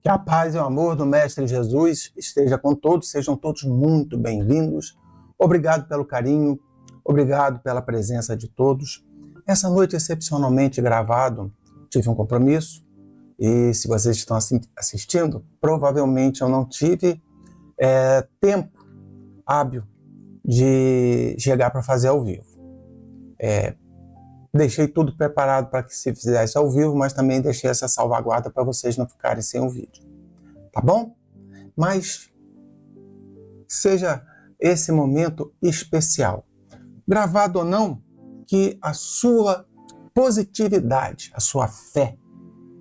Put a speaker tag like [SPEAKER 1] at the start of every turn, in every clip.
[SPEAKER 1] Que a paz e o amor do Mestre Jesus esteja com todos, sejam todos muito bem-vindos. Obrigado pelo carinho, obrigado pela presença de todos. Essa noite, excepcionalmente gravado, tive um compromisso e se vocês estão assistindo, provavelmente eu não tive tempo hábil de chegar para fazer ao vivo. Deixei tudo preparado para que se fizesse ao vivo, mas também deixei essa salvaguarda para vocês não ficarem sem o vídeo. Tá bom? Mas seja esse momento especial. Gravado ou não, que a sua positividade, a sua fé,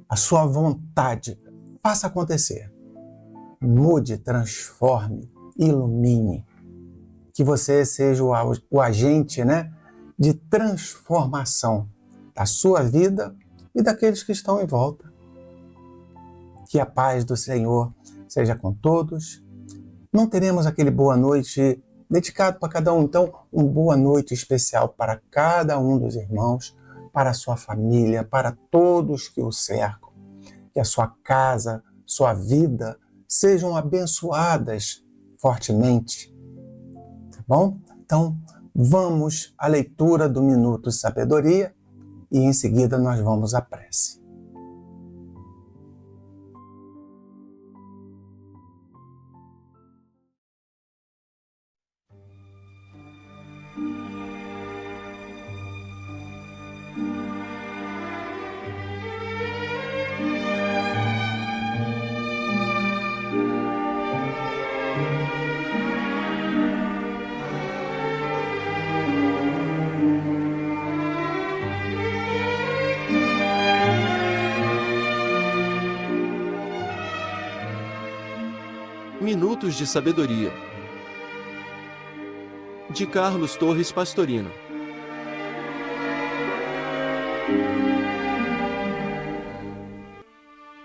[SPEAKER 1] a sua vontade faça acontecer. Mude, transforme, ilumine. Que você seja o agente, de transformação da sua vida e daqueles que estão em volta. Que a paz do Senhor seja com todos. Não teremos aquele boa noite dedicado para cada um, então um boa noite especial para cada um dos irmãos, para a sua família, para todos que o cercam. Que a sua casa, sua vida sejam abençoadas fortemente. Tá bom? Então, vamos à leitura do Minuto de Sabedoria e em seguida nós vamos à prece.
[SPEAKER 2] Minutos de Sabedoria, de Carlos Torres Pastorino.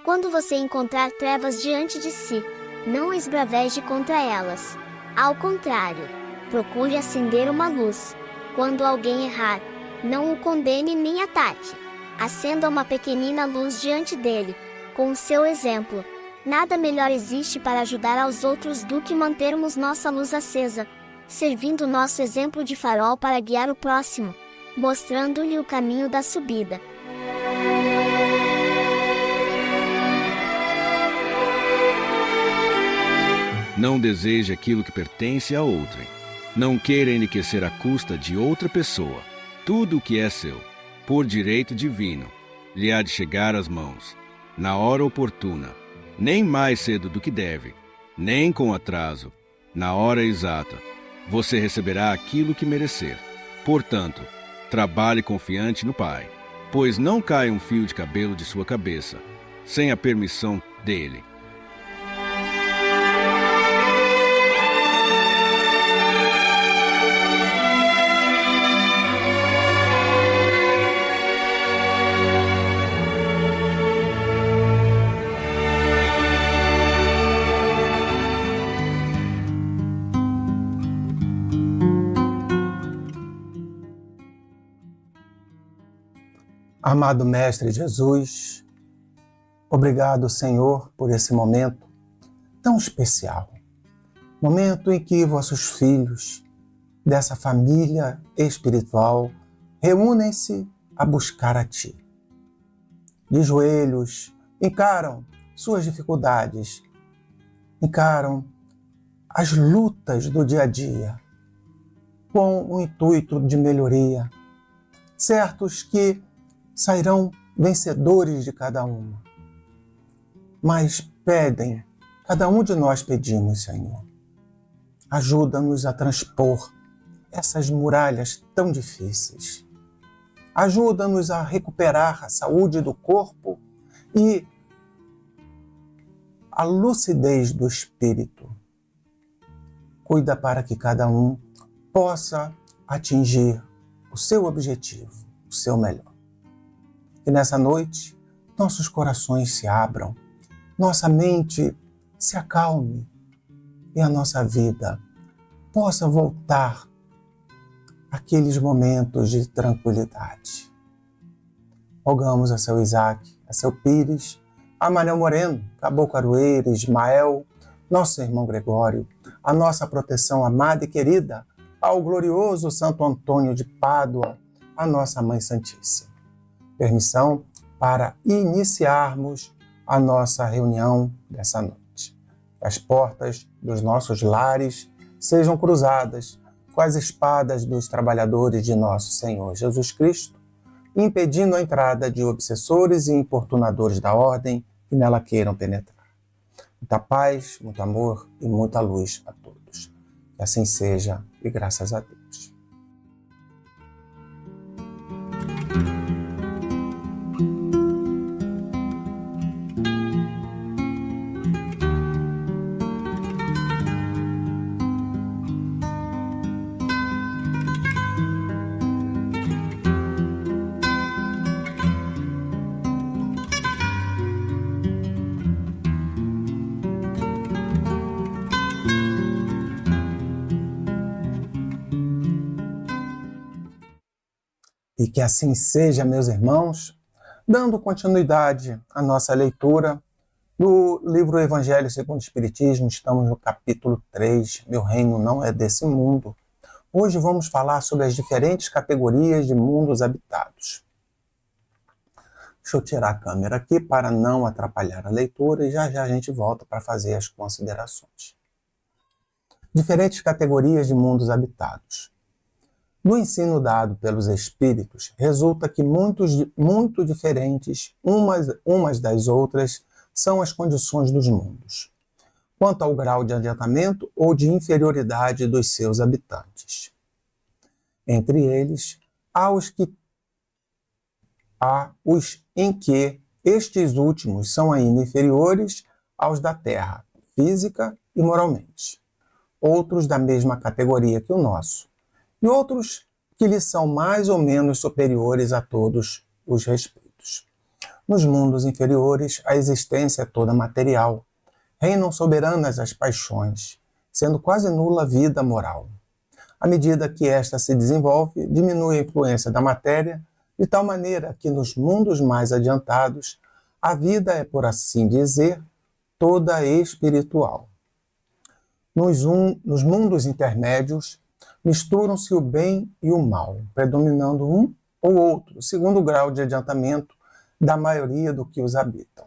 [SPEAKER 3] Quando você encontrar trevas diante de si, não esbraveje contra elas. Ao contrário, procure acender uma luz. Quando alguém errar, não o condene nem ataque. Acenda uma pequenina luz diante dele, com o seu exemplo. Nada melhor existe para ajudar aos outros do que mantermos nossa luz acesa, servindo nosso exemplo de farol para guiar o próximo, mostrando-lhe o caminho da subida.
[SPEAKER 4] Não deseje aquilo que pertence a outrem. Não queira enriquecer à custa de outra pessoa. Tudo o que é seu, por direito divino, lhe há de chegar às mãos, na hora oportuna. Nem mais cedo do que deve, nem com atraso, na hora exata, você receberá aquilo que merecer. Portanto, trabalhe confiante no Pai, pois não cai um fio de cabelo de sua cabeça, sem a permissão dele.
[SPEAKER 1] Amado Mestre Jesus, obrigado, Senhor, por esse momento tão especial. Momento em que vossos filhos dessa família espiritual reúnem-se a buscar a Ti. De joelhos, encaram suas dificuldades, encaram as lutas do dia a dia, com o intuito de melhoria, certos que sairão vencedores de cada uma. Mas pedem, cada um de nós pedimos, Senhor, ajuda-nos a transpor essas muralhas tão difíceis. Ajuda-nos a recuperar a saúde do corpo e a lucidez do espírito. Cuida para que cada um possa atingir o seu objetivo, o seu melhor. Que nessa noite nossos corações se abram, nossa mente se acalme e a nossa vida possa voltar àqueles momentos de tranquilidade. Rogamos a seu Isaac, a seu Pires, a Manuel Moreno, Caboclo Aroeira, Ismael, nosso irmão Gregório, a nossa proteção amada e querida, ao glorioso Santo Antônio de Pádua, a nossa Mãe Santíssima. Permissão para iniciarmos a nossa reunião dessa noite. As portas dos nossos lares sejam cruzadas com as espadas dos trabalhadores de nosso Senhor Jesus Cristo, impedindo a entrada de obsessores e importunadores da ordem que nela queiram penetrar. Muita paz, muito amor e muita luz a todos. Que assim seja e graças a Deus. E que assim seja, meus irmãos, dando continuidade à nossa leitura do livro Evangelho segundo o Espiritismo, estamos no capítulo 3, Meu Reino Não É Desse Mundo. Hoje vamos falar sobre as diferentes categorias de mundos habitados. Deixa eu tirar a câmera aqui para não atrapalhar a leitura e já já a gente volta para fazer as considerações. Diferentes categorias de mundos habitados. No ensino dado pelos espíritos, resulta que muito diferentes umas das outras são as condições dos mundos, quanto ao grau de adiantamento ou de inferioridade dos seus habitantes. Entre eles, há os em que estes últimos são ainda inferiores aos da Terra, física e moralmente, outros da mesma categoria que o nosso, e outros que lhe são mais ou menos superiores a todos os respeitos. Nos mundos inferiores, a existência é toda material. Reinam soberanas as paixões, sendo quase nula a vida moral. À medida que esta se desenvolve, diminui a influência da matéria, de tal maneira que nos mundos mais adiantados, a vida é, por assim dizer, toda espiritual. Nos mundos intermédios, misturam-se o bem e o mal, predominando um ou outro, segundo o grau de adiantamento da maioria do que os habitam.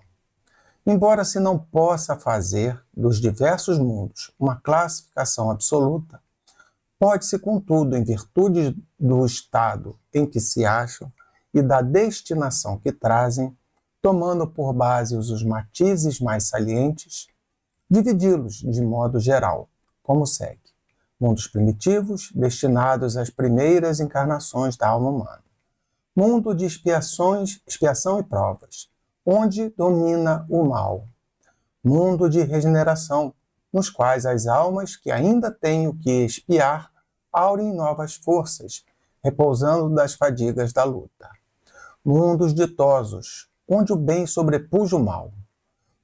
[SPEAKER 1] Embora se não possa fazer dos diversos mundos uma classificação absoluta, pode-se, contudo, em virtude do estado em que se acham e da destinação que trazem, tomando por base os matizes mais salientes, dividi-los de modo geral, como segue. Mundos primitivos, destinados às primeiras encarnações da alma humana. Mundo de expiação e provas, onde domina o mal. Mundo de regeneração, nos quais as almas que ainda têm o que expiar aurem novas forças, repousando das fadigas da luta. Mundos ditosos, onde o bem sobrepuja o mal.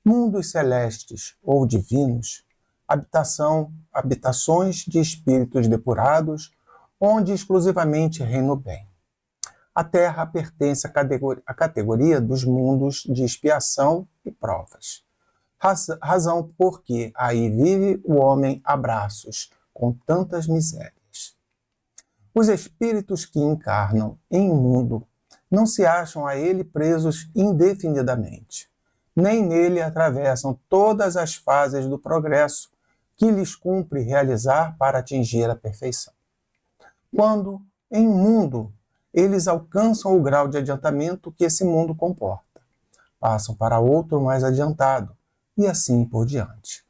[SPEAKER 1] Mundos celestes ou divinos, habitações de espíritos depurados, onde exclusivamente reina o bem. A Terra pertence à categoria dos mundos de expiação e provas. Razão porque aí vive o homem a braços, com tantas misérias. Os espíritos que encarnam em um mundo não se acham a ele presos indefinidamente, nem nele atravessam todas as fases do progresso que lhes cumpre realizar para atingir a perfeição. Quando, em um mundo, eles alcançam o grau de adiantamento que esse mundo comporta, passam para outro mais adiantado, e assim por diante,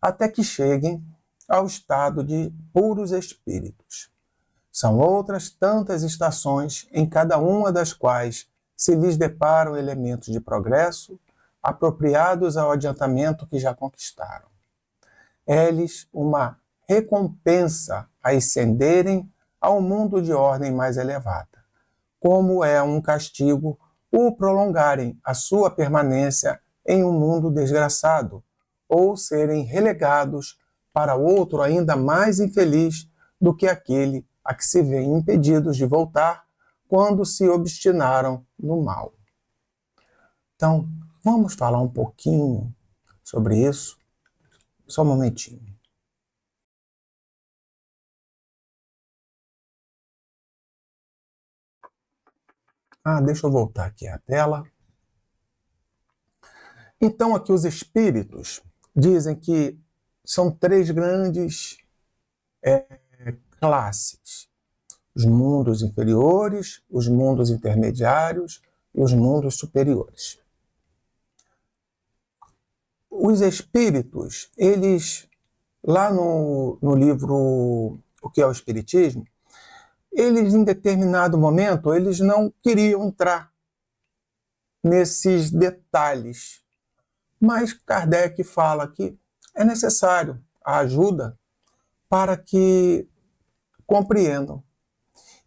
[SPEAKER 1] até que cheguem ao estado de puros espíritos. São outras tantas estações, em cada uma das quais se lhes deparam elementos de progresso apropriados ao adiantamento que já conquistaram. É-lhes uma recompensa a ascenderem ao mundo de ordem mais elevada, como é um castigo o prolongarem a sua permanência em um mundo desgraçado, ou serem relegados para outro ainda mais infeliz do que aquele a que se veem impedidos de voltar quando se obstinaram no mal. Então, Vamos falar um pouquinho sobre isso? Só um momentinho. Deixa eu voltar aqui à tela. Então, aqui os espíritos dizem que são 3 grandes classes: os mundos inferiores, os mundos intermediários e os mundos superiores. Os espíritos, eles, lá no livro O que é o Espiritismo, eles, em determinado momento, eles não queriam entrar nesses detalhes. Mas Kardec fala que é necessário a ajuda para que compreendam.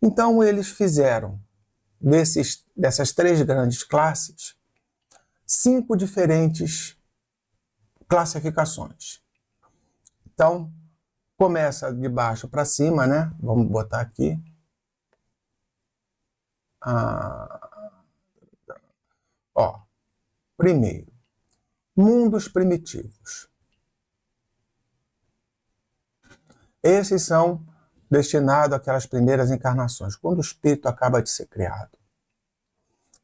[SPEAKER 1] Então, eles fizeram dessas 3 grandes classes 5 diferentes classificações. Então, começa de baixo para cima, né? Vamos botar aqui. Primeiro, mundos primitivos. Esses são destinados àquelas primeiras encarnações, quando o espírito acaba de ser criado.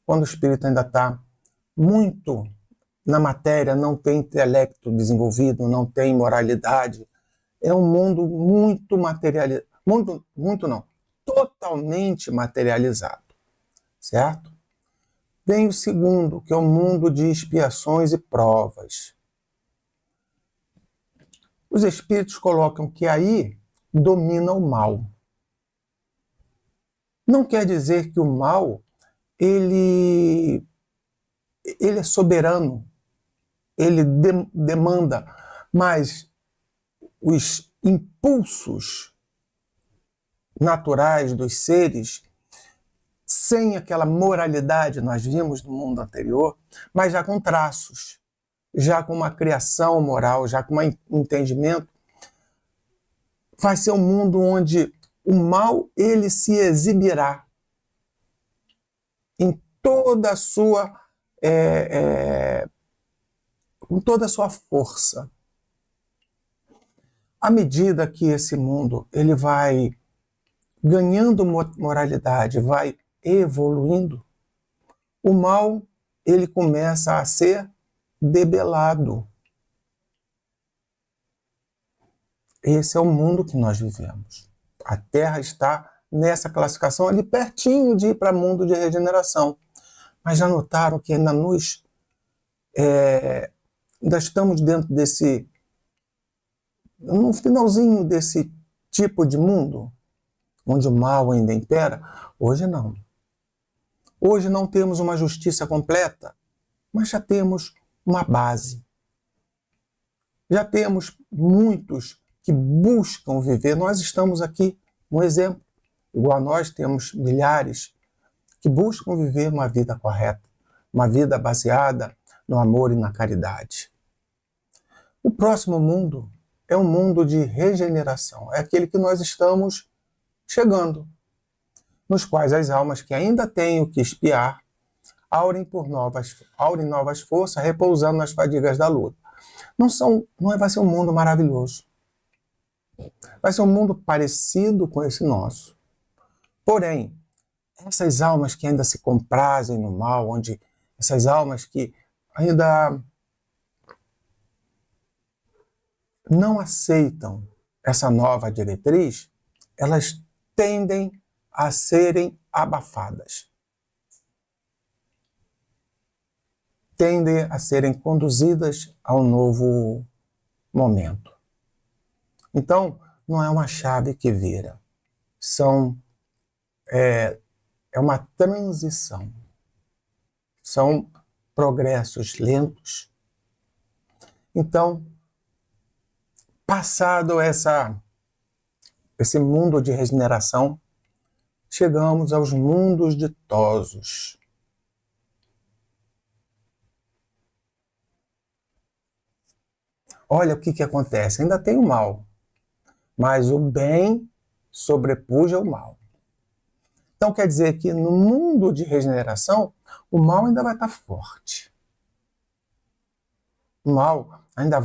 [SPEAKER 1] Quando o espírito ainda está muito na matéria, não tem intelecto desenvolvido, não tem moralidade. É um mundo muito materializado. Muito não, totalmente materializado. Certo? Vem o segundo, que é o mundo de expiações e provas. Os espíritos colocam que aí domina o mal. Não quer dizer que o mal ele é soberano, ele demanda, mas os impulsos naturais dos seres, sem aquela moralidade, nós vimos no mundo anterior, mas já com traços, já com uma criação moral, já com um entendimento, vai ser um mundo onde o mal ele se exibirá em toda a sua com toda a sua força. À medida que esse mundo ele vai ganhando moralidade, vai evoluindo, o mal ele começa a ser debelado. Esse é o mundo que nós vivemos. A Terra está nessa classificação ali pertinho de ir para o mundo de regeneração. Mas já notaram que ainda ainda estamos dentro no finalzinho desse tipo de mundo, onde o mal ainda impera? Hoje não. Hoje não temos uma justiça completa, mas já temos uma base. Já temos muitos que buscam viver. Nós estamos aqui, um exemplo. Igual a nós temos milhares que buscam viver uma vida correta, uma vida baseada no amor e na caridade. O próximo mundo é um mundo de regeneração. É aquele que nós estamos chegando, nos quais as almas que ainda têm o que expiar aurem novas forças, repousando nas fadigas da luta. Não vai ser um mundo maravilhoso. Vai ser um mundo parecido com esse nosso. Porém, essas almas que ainda se comprazem no mal, essas almas que ainda não aceitam essa nova diretriz, elas tendem a serem abafadas. Tendem a serem conduzidas a um novo momento. Então, não é uma chave que vira. É uma transição. São progressos lentos. Então, passado esse mundo de regeneração, chegamos aos mundos ditosos. Olha o que acontece. Ainda tem o mal, mas o bem sobrepuja o mal. Então quer dizer que no mundo de regeneração, o mal ainda vai estar forte. O mal ainda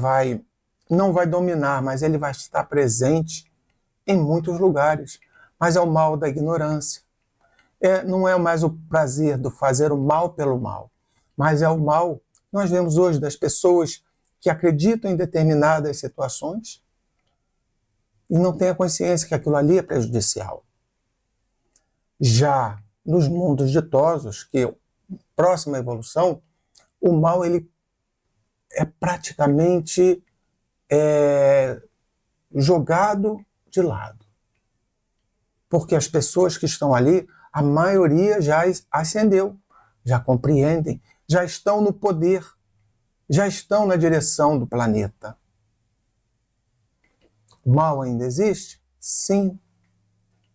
[SPEAKER 1] não vai dominar, mas ele vai estar presente em muitos lugares. Mas é o mal da ignorância. Não é mais o prazer do fazer o mal pelo mal, mas é o mal que nós vemos hoje das pessoas que acreditam em determinadas situações e não têm a consciência que aquilo ali é prejudicial. Já nos mundos ditosos, que é próxima à evolução, o mal ele é praticamente jogado de lado. Porque as pessoas que estão ali, a maioria já ascendeu, já compreendem, já estão no poder, já estão na direção do planeta. O mal ainda existe? Sim,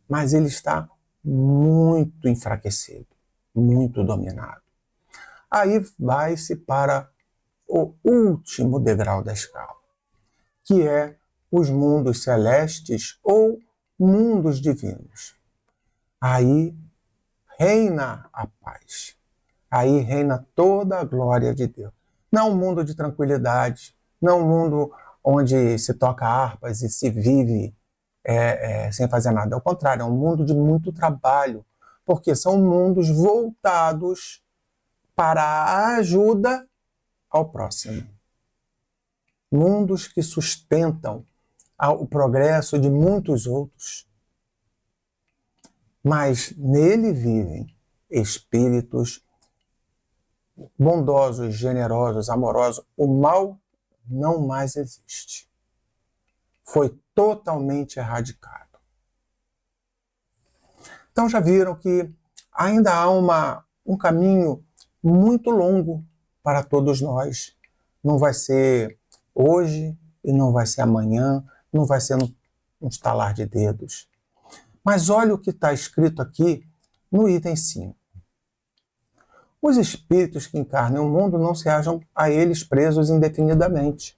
[SPEAKER 1] mas ele está muito enfraquecido, muito dominado. Aí vai-se para o último degrau da escala, que é os mundos celestes ou mundos divinos. Aí reina a paz. Aí reina toda a glória de Deus. Não um mundo de tranquilidade, não um mundo onde se toca harpas e se vive sem fazer nada. Ao contrário, é um mundo de muito trabalho, porque são mundos voltados para a ajuda ao próximo. Mundos que sustentam o progresso de muitos outros. Mas nele vivem espíritos bondosos, generosos, amorosos. O mal não mais existe. Foi totalmente erradicado. Então já viram que ainda há um caminho muito longo para todos nós. Não vai ser hoje e não vai ser amanhã, não vai ser num estalar de dedos. Mas olha o que está escrito aqui no item 5. Os espíritos que encarnam o mundo não se acham a eles presos indefinidamente.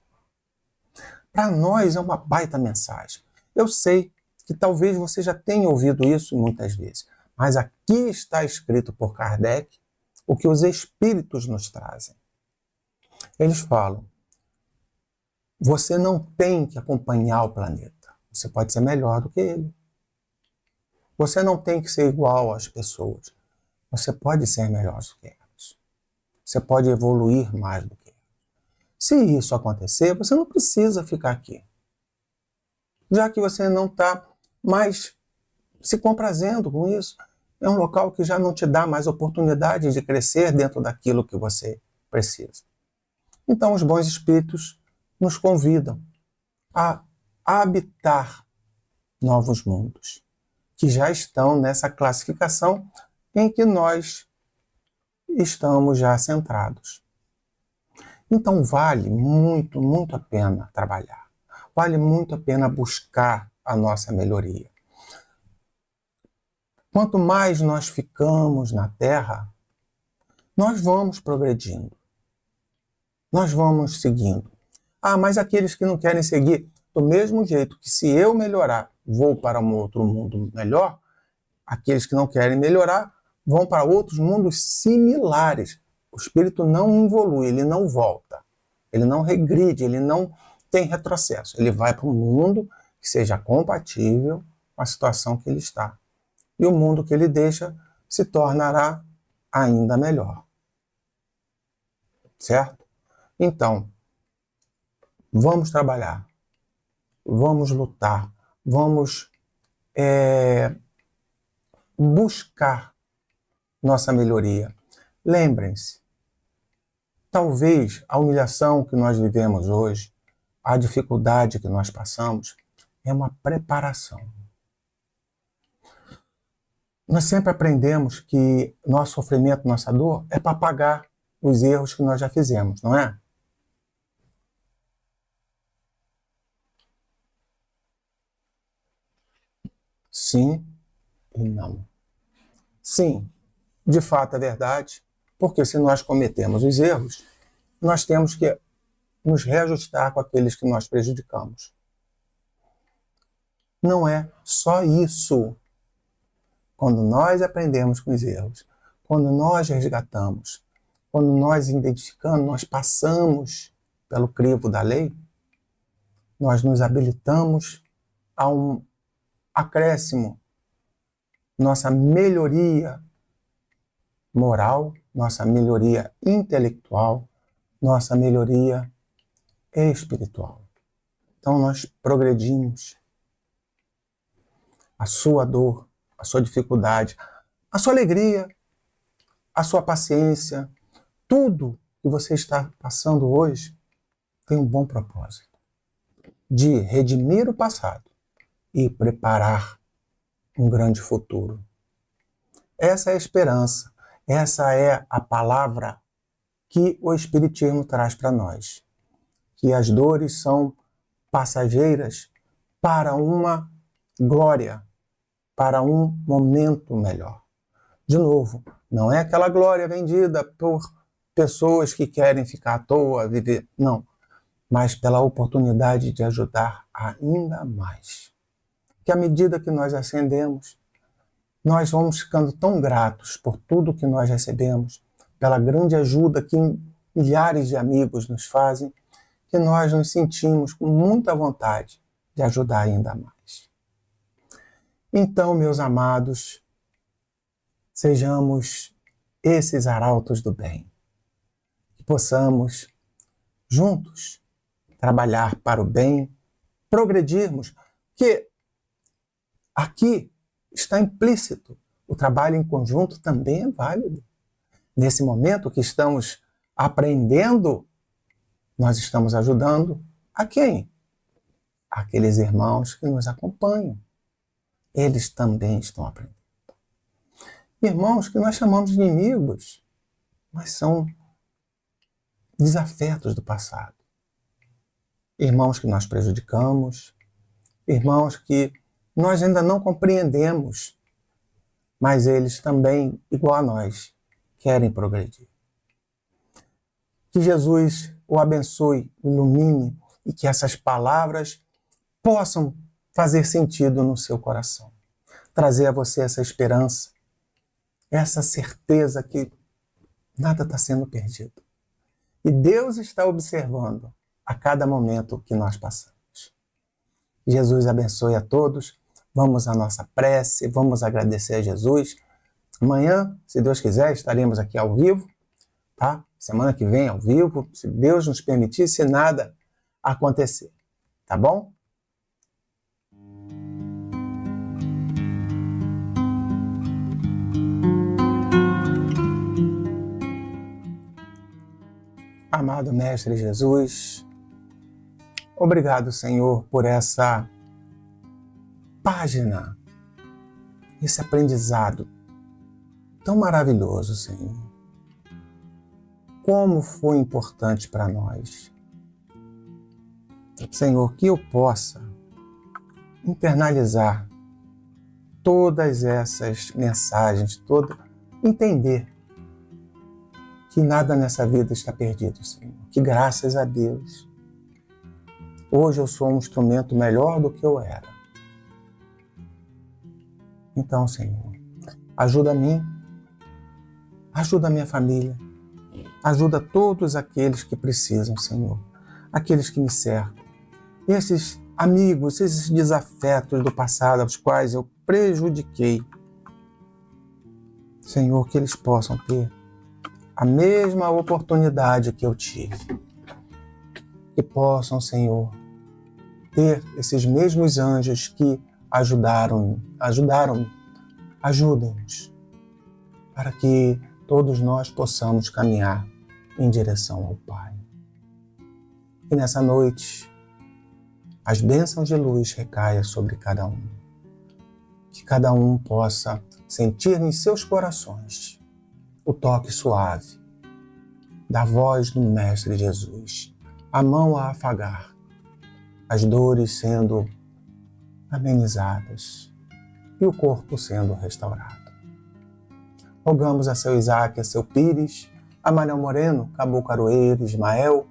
[SPEAKER 1] Para nós é uma baita mensagem. Eu sei que talvez você já tenha ouvido isso muitas vezes, mas aqui está escrito por Kardec o que os espíritos nos trazem. Eles falam: você não tem que acompanhar o planeta. Você pode ser melhor do que ele. Você não tem que ser igual às pessoas. Você pode ser melhor do que elas. Você pode evoluir mais do que elas. Se isso acontecer, você não precisa ficar aqui. Já que você não está mais se comprazendo com isso, é um local que já não te dá mais oportunidade de crescer dentro daquilo que você precisa. Então, os bons espíritos nos convidam a habitar novos mundos, que já estão nessa classificação em que nós estamos já centrados. Então vale muito, muito a pena trabalhar. Vale muito a pena buscar a nossa melhoria. Quanto mais nós ficamos na Terra, nós vamos progredindo. Nós vamos seguindo. Mas aqueles que não querem seguir, do mesmo jeito que se eu melhorar, vou para um outro mundo melhor, aqueles que não querem melhorar vão para outros mundos similares. O espírito não evolui, ele não volta, ele não regride, ele não tem retrocesso. Ele vai para um mundo que seja compatível com a situação que ele está. E o mundo que ele deixa se tornará ainda melhor. Certo? Então, vamos trabalhar, vamos lutar, vamos buscar nossa melhoria. Lembrem-se, talvez a humilhação que nós vivemos hoje, a dificuldade que nós passamos, é uma preparação. Nós sempre aprendemos que nosso sofrimento, nossa dor, é para pagar os erros que nós já fizemos, não é? Sim e não. Sim, de fato é verdade, porque se nós cometemos os erros, nós temos que nos reajustar com aqueles que nós prejudicamos. Não é só isso. Quando nós aprendemos com os erros, quando nós resgatamos, quando nós identificamos, nós passamos pelo crivo da lei, nós nos habilitamos a um acréscimo, nossa melhoria moral, nossa melhoria intelectual, nossa melhoria espiritual. Então nós progredimos. A sua dor, a sua dificuldade, a sua alegria, a sua paciência, tudo que você está passando hoje tem um bom propósito de redimir o passado e preparar um grande futuro. Essa é a esperança, essa é a palavra que o Espiritismo traz para nós, que as dores são passageiras para uma glória, para um momento melhor. De novo, não é aquela glória vendida por pessoas que querem ficar à toa, viver, não, mas pela oportunidade de ajudar ainda mais. Que à medida que nós ascendemos, nós vamos ficando tão gratos por tudo que nós recebemos, pela grande ajuda que milhares de amigos nos fazem, que nós nos sentimos com muita vontade de ajudar ainda mais. Então, meus amados, sejamos esses arautos do bem, que possamos juntos trabalhar para o bem, progredirmos, que aqui está implícito. O trabalho em conjunto também é válido. Nesse momento que estamos aprendendo, nós estamos ajudando a quem? Aqueles irmãos que nos acompanham. Eles também estão aprendendo. Irmãos que nós chamamos de inimigos, mas são desafetos do passado. Irmãos que nós prejudicamos, irmãos que nós ainda não compreendemos, mas eles também, igual a nós, querem progredir. Que Jesus o abençoe, ilumine e que essas palavras possam fazer sentido no seu coração. Trazer a você essa esperança, essa certeza que nada está sendo perdido. E Deus está observando a cada momento que nós passamos. Jesus abençoe a todos. Vamos à nossa prece, vamos agradecer a Jesus. Amanhã, se Deus quiser, estaremos aqui ao vivo, tá? Semana que vem ao vivo, se Deus nos permitir, se nada acontecer, tá bom? Amado Mestre Jesus, obrigado, Senhor, por essa página, esse aprendizado tão maravilhoso, Senhor. Como foi importante para nós. Senhor, que eu possa internalizar todas essas mensagens, entender que nada nessa vida está perdido, Senhor. Que graças a Deus, hoje eu sou um instrumento melhor do que eu era. Então, Senhor, ajuda a mim, ajuda a minha família, ajuda todos aqueles que precisam, Senhor, aqueles que me cercam, esses amigos, esses desafetos do passado aos quais eu prejudiquei. Senhor, que eles possam ter a mesma oportunidade que eu tive. Que possam, Senhor, ter esses mesmos anjos que ajudaram-me. Ajudem-nos para que todos nós possamos caminhar em direção ao Pai. E nessa noite, as bênçãos de luz recaiam sobre cada um. Que cada um possa sentir em seus corações o toque suave da voz do Mestre Jesus, a mão a afagar, as dores sendo amenizadas e o corpo sendo restaurado. Rogamos a seu Isaac, a seu Pires, a Manuel Moreno, Cabo Caroeiro, Ismael,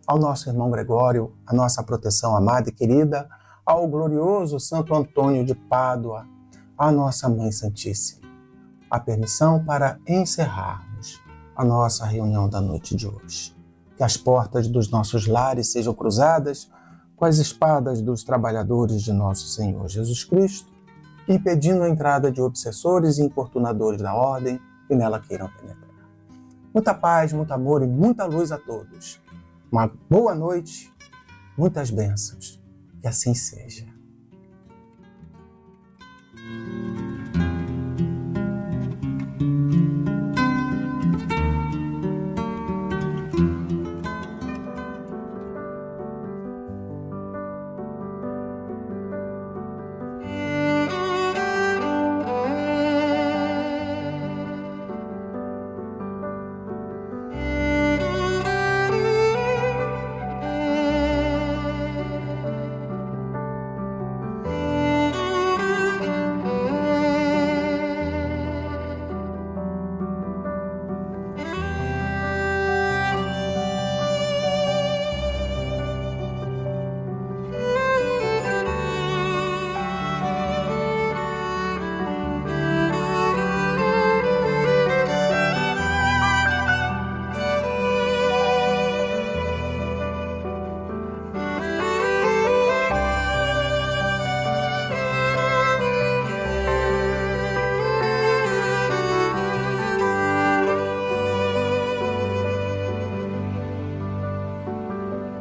[SPEAKER 1] ao nosso irmão Gregório, a nossa proteção amada e querida, ao glorioso Santo Antônio de Pádua, à nossa Mãe Santíssima, a permissão para encerrarmos a nossa reunião da noite de hoje. Que as portas dos nossos lares sejam cruzadas com as espadas dos trabalhadores de nosso Senhor Jesus Cristo, impedindo a entrada de obsessores e importunadores da ordem que nela queiram penetrar. Muita paz, muito amor e muita luz a todos. Uma boa noite, muitas bênçãos. Que assim seja.